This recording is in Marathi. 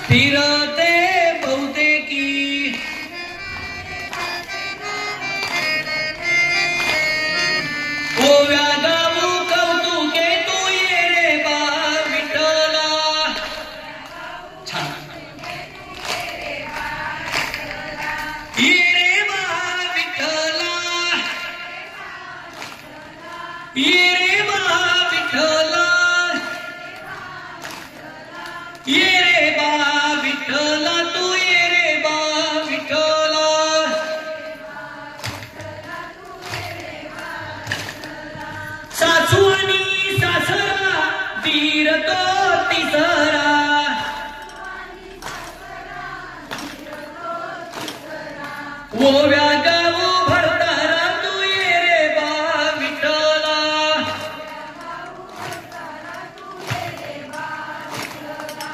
फिरते बहुतेकी ओव्या गाऊ कौतुके तू ये रे बा विठ्ठला छान ये रे बा विठ्ठला ये रे बा विठ्ठला ये